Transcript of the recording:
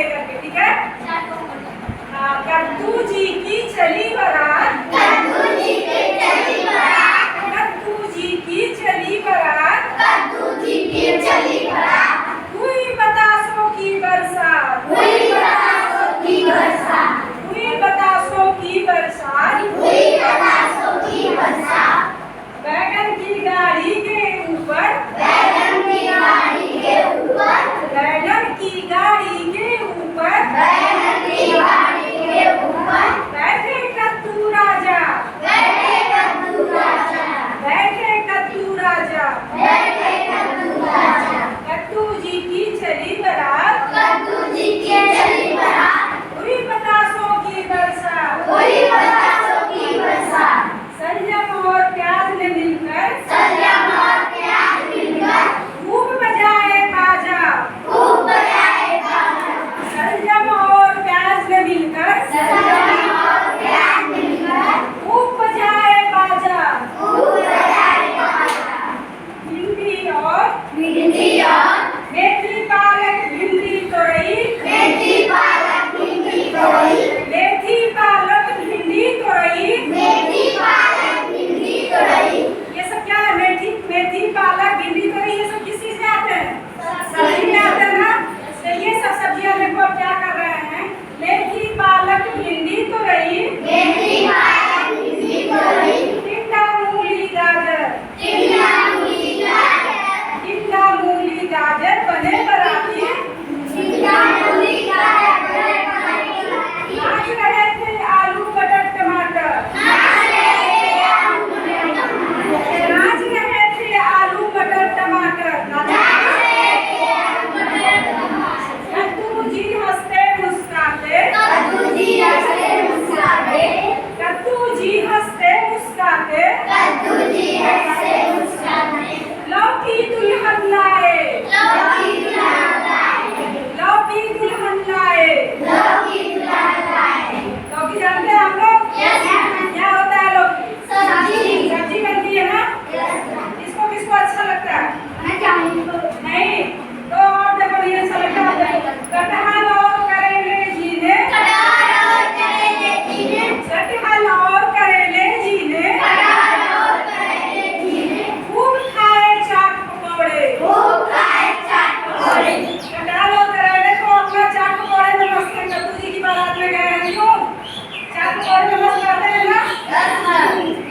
लेकर के, ठीक है? कद्दू जी की चली बारात, कद्दू जी की चली बारात, कद्दू जी की चली बारात, कद्दू जी की चली बारात, हुई बतासों की बरसात, हुई बतासों की बरसात, हुई बतासों की बरसात, हुई बतासों की बरसात, बैगन की गाड़ी के ऊपर, बैगन की गाड़ी के ऊपर, बैगन की गाड़ी के ऊपर, बैगन की गाड़ी के ऊपर, बैठे कद्दू राजा, बैठे कद्दू राजा, बैठे कद्दू राजा, बैठे कद्दू राजा, कद्दू जी की चली बारात, कद्दू जी की चली बारात, हुई बतासों की बरसात, हुई बतासों की बरसात, संयम और प्याज ने मिलकर, संयम और प्याज मिलकर, खूब बजाए बाजा, खूब बजाए बाजा, संयम और प्याज ने मिलकर, संयम और प्याज मिलकर, खूब बजाए बाजा, खूब बजाए बाजा, भिंडी और भिंडी और मेथी पालक भिंडी तोरई, मेथी पालक भिंडी तोरई, मेथी पालक भिंडी तोरई, मेथी पालक भिंडी तोरई, ये सब क्या है? मेथी मेथी पालक भिंडी तोरई, ये सब किस चीज में आते हैं? सब्जी में आते हैं ना? तो ये सब सब्जियां देखो अब क्या कर रहे हैं? मेथी पालक भिंडी तोरई, मेथी पालक भिंडी तोरई, टिंडा मूली गाजर, टिंडा मूली गाजर, टिंडा मूली गाजर बने पराठे, टिंडा मूली गाजर बने पराठे, नाच रहे थे आलू मटर टमाटर, नाच रहे थे आलू मटर टमाटर, नाच रहे थे आलू मटर टमाटर, नाच रहे थे आलू मटर टमाटर, कद्दू जी हंसते मुस्कुराते, कद्दू जी हंसते मुस्कुराते, कद्दू जी हंसते मुस्कुराते, कद्दू जी हंसते मुस्कुराते, लौकी दुल्हन लाए, लौकी दुल्हन लाए, लौकी दुल्हन लाए, लौकी दुल्हन लाए, लौकी जानते हैं हम लोग? Yes, ma'am. क्या होता है लौकी? सब्जी, सब्जी बनती है ना? Yes, ma'am. किसको किसको अच्छा लगता है? मैं चाहूँगी नहीं, तो और देखो नहीं अच्छा लगता है। कटहल और करेले जी ने, कटहल और करेले जी ने, कटहल और करेले जी ने कटहल और करेले जी ने, खूब खाए चाट पकौड़े, खूब खाए चाट पकौड़े, कटहल और करेले को अपना चाट पकौड़े में मस्त है। कद्दू जी की बारात में गए हैं, क्यों? चाट पकौड़े में मस्त करते हैं ना? Yes, ma'am.